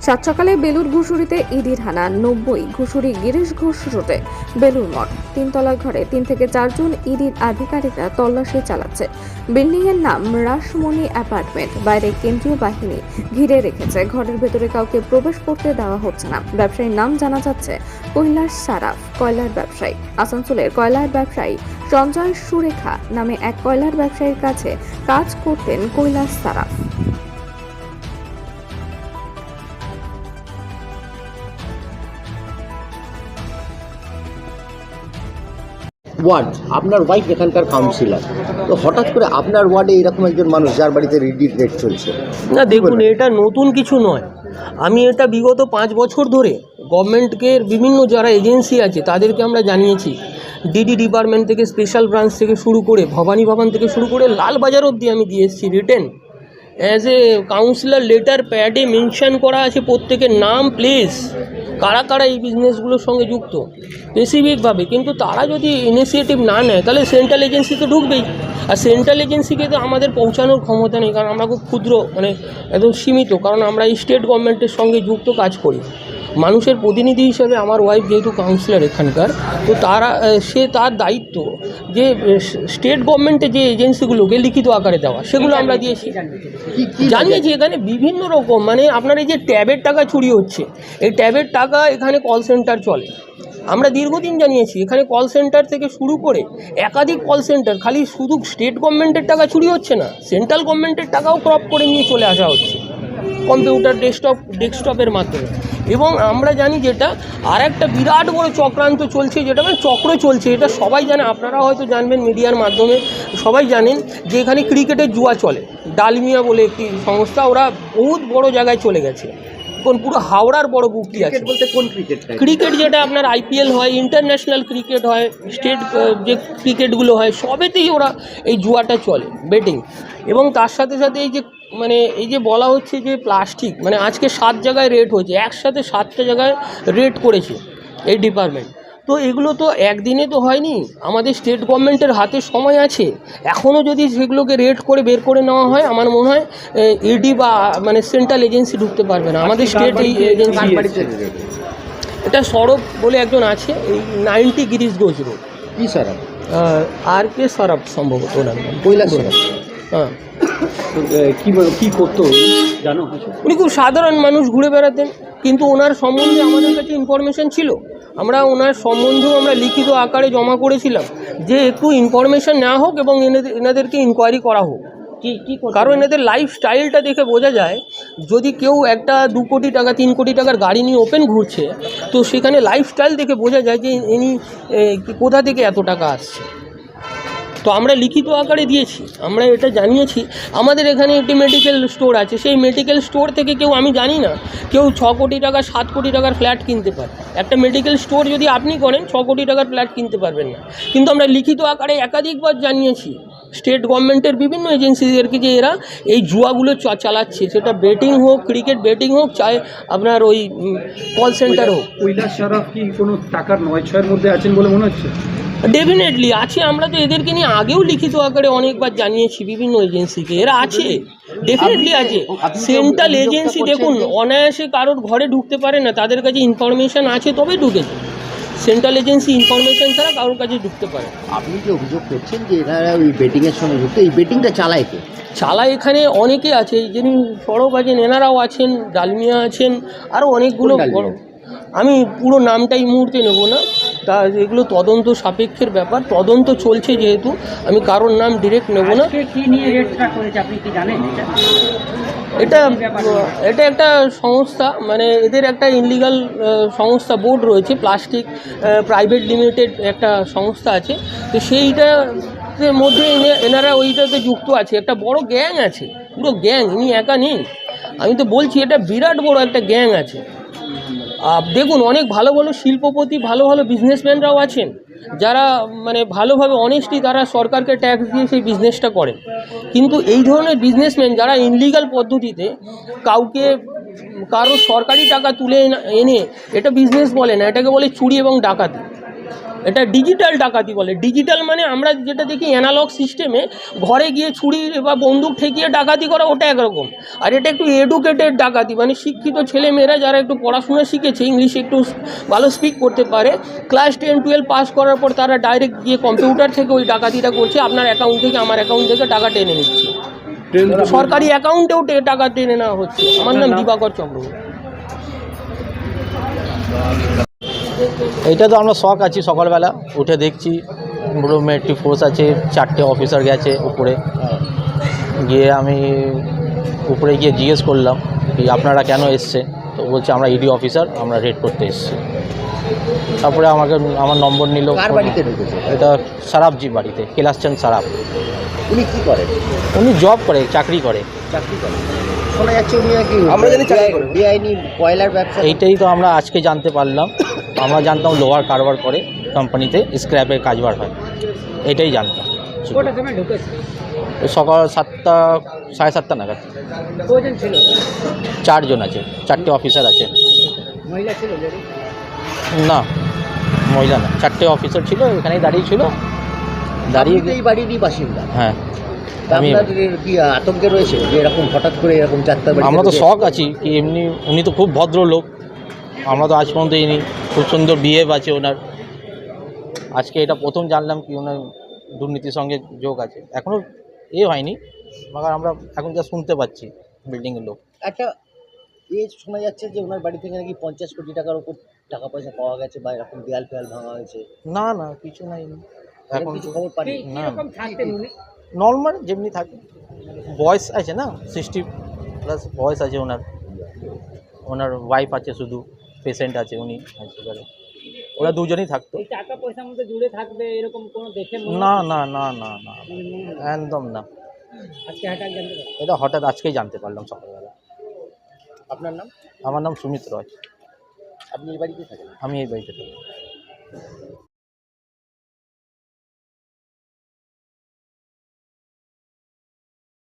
সাত সকালে বেলুর ঘুষুরিতে ইডির হানা 90 ঘুষুরি গিরিশ ঘোষ রোডে বেলুর মঠ তিনতলা ঘরে 3 থেকে 4 জন ইডির আধিকারিকরা তল্লাশি চালাচ্ছে। বিল্ডিং এর নাম রাসমণি অ্যাপার্টমেন্ট। বাইরে কেন্দ্রীয় বাহিনী ঘিরে রেখেছে। ঘরের ভেতরে কাউকে প্রবেশ করতে দেওয়া হচ্ছে না। ব্যবসায়ীর নাম জানা যাচ্ছে কৈলাস সারাফ, কয়লার ব্যবসায়ী। আসানসোলের কয়লার ব্যবসায়ী সঞ্জয় সুরেখা নামে এক কয়লার ব্যবসায়ীর কাছে কাজ করতেন কৈলাস সারাফ। ওয়ার্ড আপনার ওয়াইফ এখানকার কাউন্সিলর, তো হঠাৎ করে আপনার ওয়ার্ডে এরকম একজন মানুষ যার বাড়িতে রিডির রেট চলছে। না দেখুন, এটা নতুন কিছু নয়। আমি এটা বিগত 5 বছর ধরে গভর্নমেন্টকে বিভিন্ন যারা এজেন্সি আছে তাদেরকে আমরা জানিয়েছি। ডিডি ডিপার্টমেন্ট থেকে, স্পেশাল ব্রাঞ্চ থেকে শুরু করে, ভবানী ভবন থেকে শুরু করে লালবাজার অবধি আমি দিয়ে এসেছি written. As a councillor letter প্যাডে মেনশন করা আছে প্রত্যেকের নাম, প্লেস, কারা কারা এই বিজনেসগুলোর সঙ্গে যুক্ত স্পেসিফিকভাবে। কিন্তু তারা যদি ইনিশিয়েটিভ না নেয় তাহলে সেন্ট্রাল এজেন্সি তো ঢুকবেই। আর সেন্ট্রাল এজেন্সিকে তো আমাদের পৌঁছানোর ক্ষমতা নেই, কারণ আমরা খুব ক্ষুদ্র, মানে একদম সীমিত, কারণ আমরা এই স্টেট গভর্নমেন্টের সঙ্গে যুক্ত কাজ করি। মানুষের প্রতিনিধি হিসেবে আমার ওয়াইফ যেহেতু কাউন্সিলর এখানকার, তো তার দায়িত্ব যে স্টেট গভর্নমেন্টের যে এজেন্সিগুলোকে লিখিত আকারে দেওয়া, সেগুলো আমরা দিয়েছি, জানিয়েছি। এখানে বিভিন্ন রকম, মানে আপনার এই যে ট্যাবের টাকা চুরি হচ্ছে, এই ট্যাবের টাকা এখানে কল সেন্টার চলে। আমরা দীর্ঘদিন জানিয়েছি এখানে কল সেন্টার থেকে শুরু করে একাধিক কল সেন্টার, খালি শুধু স্টেট গভর্নমেন্টের টাকা চুরি হচ্ছে না, সেন্ট্রাল গভর্নমেন্টের টাকাও ক্রপ করে নিয়ে চলে আসা হচ্ছে কম্পিউটার ডেস্কটপের মাধ্যমে। এবং আমরা জানি যেটা আর একটা বিরাট বড় চক্রান্ত চলছে, যেটা মানে চক্র চলছে, এটা সবাই জানে, আপনারা হয়তো জানবেন মিডিয়ার মাধ্যমে, সবাই জানেন যে এখানে ক্রিকেটের জুয়া চলে। ডালমিয়া বলে একটি সংস্থা, ওরা বহুত বড় জায়গায় চলে গেছে, কোন পুরো হাওড়ার বড় বুকটি আছে। বলতে কোন ক্রিকেট যেটা আপনার IPL হয়, ইন্টারন্যাশনাল ক্রিকেট হয়, স্টেট যে ক্রিকেটগুলো হয়, সবেতেই ওরা এই জুয়াটা চলে, বেটিং। এবং তার সাথে সাথে এই যে মানে এই যে বলা হচ্ছে যে প্লাস্টিক, মানে আজকে 7 জায়গায় রেট হয়েছে, একসাথে 7টা জায়গায় রেট করেছে এই ডিপার্টমেন্ট। তো এগুলো তো একদিনে তো হয়নি, আমাদের স্টেট গভর্নমেন্টের হাতে সময় আছে। এখনও যদি সেগুলোকে রেট করে বের করে নেওয়া হয়, আমার মনে হয় ইডি বা মানে সেন্ট্রাল এজেন্সি ঢুকতে পারবে না। আমাদের স্টেট এই এজেন্সি, এটা সরব বলে একজন আছে, এই 90 গিরিশ ঘোষ রোড। কি সারাফ? RK সারাফ সম্ভবত ওনার নাম। কৈলাস সারাফ। হ্যাঁ, কি করতো জানো? উনি খুব সাধারণ মানুষ, ঘুরে বেড়াতেন, কিন্তু ওনার সম্বন্ধে আমাদের কাছে ইনফরমেশন ছিল। আমরা ওনার সম্বন্ধেও আমরা লিখিত আকারে জমা করেছিলাম যে একটু ইনফরমেশন নেওয়া হোক এবং এনাদেরকে ইনকোয়ারি করা হোক। কারণ এনাদের লাইফস্টাইলটা দেখে বোঝা যায়, যদি কেউ একটা 2 কোটি টাকা 3 কোটি টাকার গাড়ি নিয়ে ওপেন ঘুরছে, তো সেখানে লাইফস্টাইল দেখে বোঝা যায় যে ইনি কোথা থেকে এত টাকা আসছে। তো আমরা লিখিত আকারে দিয়েছি, আমরা এটা জানিয়েছি। আমাদের এখানে একটি মেডিকেল স্টোর আছে, সেই মেডিকেল স্টোর থেকে কেউ, আমি জানি না, কেউ 6 কোটি টাকা 7 কোটি টাকার ফ্ল্যাট কিনতে পারে। একটা মেডিকেল স্টোর যদি আপনি করেন, 6 কোটি টাকার ফ্ল্যাট কিনতে পারবেন না। কিন্তু আমরা লিখিত আকারে একাধিকবার জানিয়েছি স্টেট গভর্নমেন্টের বিভিন্ন এজেন্সিদেরকে যে এরা এই জুয়াগুলো চালাচ্ছে, সেটা বেটিং হোক, ক্রিকেট বেটিং হোক, চাই আপনার ওই কল সেন্টার হোক। কৈলাস সারাফ কি কোনো টাকার 9-6-এর মধ্যে আছেন বলে মনে হচ্ছে? ডেফিনেটলি আছে। আমরা তো এদেরকে নিয়ে আগেও লিখিত আকারে অনেকবার জানিয়েছি বিভিন্ন এজেন্সিকে, এরা আছে, ডেফিনেটলি আছে। সেন্ট্রাল এজেন্সি দেখুন, অনায়াসে কারোর ঘরে ঢুকতে পারে না, তাদের কাছে ইনফরমেশান আছে তবে ঢুকেছে। সেন্ট্রাল এজেন্সি ইনফরমেশান ছাড়া কারোর কাছে ঢুকতে পারে। আপনি যে অভিযোগ করছেন যে এনারা ওই বেটিংয়ের সঙ্গে যুক্ত, এই বেটিংটা চালায় কে? চালায় এখানে অনেকে আছে, যিনি সরব আছেন, এনারাও আছেন, ডালমিয়া আছেন, আরও অনেকগুলো বড়, আমি পুরো নামটাই মুহূর্তে নেব না, তা এগুলো তদন্ত সাপেক্ষের ব্যাপার, তদন্ত চলছে যেহেতু আমি কারোর নাম ডিরেক্ট নেব না। এটা একটা সংস্থা, মানে এদের একটা ইনলিগাল সংস্থা বোর্ড রয়েছে, প্লাস্টিক প্রাইভেট লিমিটেড একটা সংস্থা আছে, তো সেইটার মধ্যে এনারা ওইটাতে যুক্ত আছে। একটা বড় গ্যাং আছে, পুরো গ্যাং, ইনি একা নেই। আমি তো বলছি এটা বিরাট বড় একটা গ্যাং আছে। দেখুন, অনেক ভালো ভালো শিল্পপতি, ভালো ভালো বিজনেসম্যানরাও আছেন, যারা মানে ভালোভাবে অনেস্টলি তারা সরকারকে ট্যাক্স দিয়ে সেই বিজনেসটা করেন। কিন্তু এই ধরনের বিজনেসম্যান যারা ইনলিগাল পদ্ধতিতে কারো সরকারি টাকা তুলে এনে, এটা বিজনেস বলে না, এটাকে বলে চুরি এবং ডাকাতি। এটা ডিজিটাল ডাকাতি বলে। ডিজিটাল মানে আমরা যেটা দেখি অ্যানালগ সিস্টেমে ঘরে গিয়ে ছুরি বা বন্দুক ঠেকিয়ে ডাকাতি করা, ওটা একরকম। আর এটা একটু এডুকেটেড ডাকাতি, মানে শিক্ষিত ছেলেমেয়েরা যারা একটু পড়াশোনা শিখেছে, ইংলিশ একটু ভালো স্পিক করতে পারে, ক্লাস 10-12 পাস করার পর তারা ডাইরেক্ট গিয়ে কম্পিউটার থেকে ওই ডাকাতিটা করছে, আপনার অ্যাকাউন্ট থেকে আমার অ্যাকাউন্ট থেকে টাকা টেনে নিচ্ছে, সরকারি অ্যাকাউন্টেও টাকা টেনে নেওয়া হচ্ছে। আমার নাম দিবাকর চক্রবর্তী। এইটা তো আমরা শখ আছি, সকালবেলা উঠে দেখছি পুরো মিলিটারি ফোর্স আছে, 4টে অফিসার গেছে উপরে। গিয়ে আমি উপরে গিয়ে জিজ্ঞেস করলাম কি আপনারা কেন এসছে, তো বলছে আমরা ইডি অফিসার, আমরা রেড করতে এসেছি। তারপরে আমার নম্বর নিল। কার বাড়িতে ঢুকেছে? এটা সারাফজি বাড়িতে, কৈলাসচাঁদ সারাফ। উনি কি করেন? উনি জব করে, চাকরি করে। চাকরি করেন? শোনা যাচ্ছে উনি নাকি আমরা জানি চাকরি করেন। বেআইনি কয়লার ব্যবসা। এইটাই তো আমরা আজকে জানতে পারলাম। আমরা জানতাম লোহার কারবার করে, কোম্পানিতে স্ক্র্যাপের কাজবার হয়, এটাই জানতাম। ওই সকাল 7টা 7:30 নাগাদ। 4 জন আছে, 4টে অফিসার আছে। না, মহিলা না, 4টে অফিসার ছিল, এখানেই দাঁড়িয়ে ছিল। দাঁড়িয়ে এই বাড়িরই বাসিন্দা? হ্যাঁ, আমি আপনাদের কি আতঙ্কে রয়েছে যে এরকম হঠাৎ করে এরকম 4টা বাড়ি? আমরা তো শখ আছি কি, এমনি উনি তো খুব ভদ্র লোক, আমরা তো আজ পর্যন্ত ইনি খুব সুন্দর বিহেভ আছে ওনার। আজকে এটা প্রথম জানলাম কি ওনার দুর্নীতির সঙ্গে যোগ আছে। এখনও হয়নি, মगर আমরা এখন যা শুনতে পাচ্ছি বিল্ডিংয়ের লোক। একটা শোনা যাচ্ছে যে ওনার বাড়ি থেকে নাকি 50 কোটি টাকার উপর টাকা পয়সা পাওয়া গেছে বা এরকম দেয়াল ফেয়াল ভাঙা হয়েছে। না না, কিছু নাই এখন, কিছু খবর পানি? না নর্মাল যেমনি থাকে। বয়স আছে না, 60+ বয়স আছে ওনার। ওনার ওয়াইফ আছে, শুধু পেশেন্ট আছে, উনি আছে ঘরে। ওরা দুজনেই থাকতো। টাকা পয়সার মধ্যে জুড়ে থাকবে এরকম কোনো দেখে না না না না না, একদম না। আজকে হঠাৎ জানতে পারলাম। এটা হঠাৎ আজকেই জানতে পারলাম সকালবেলা। আপনার নাম? আমার নাম সুমিত রয়। আপনি এই বাড়িতে থাকেন? আমি এই বাড়িতে থাকি।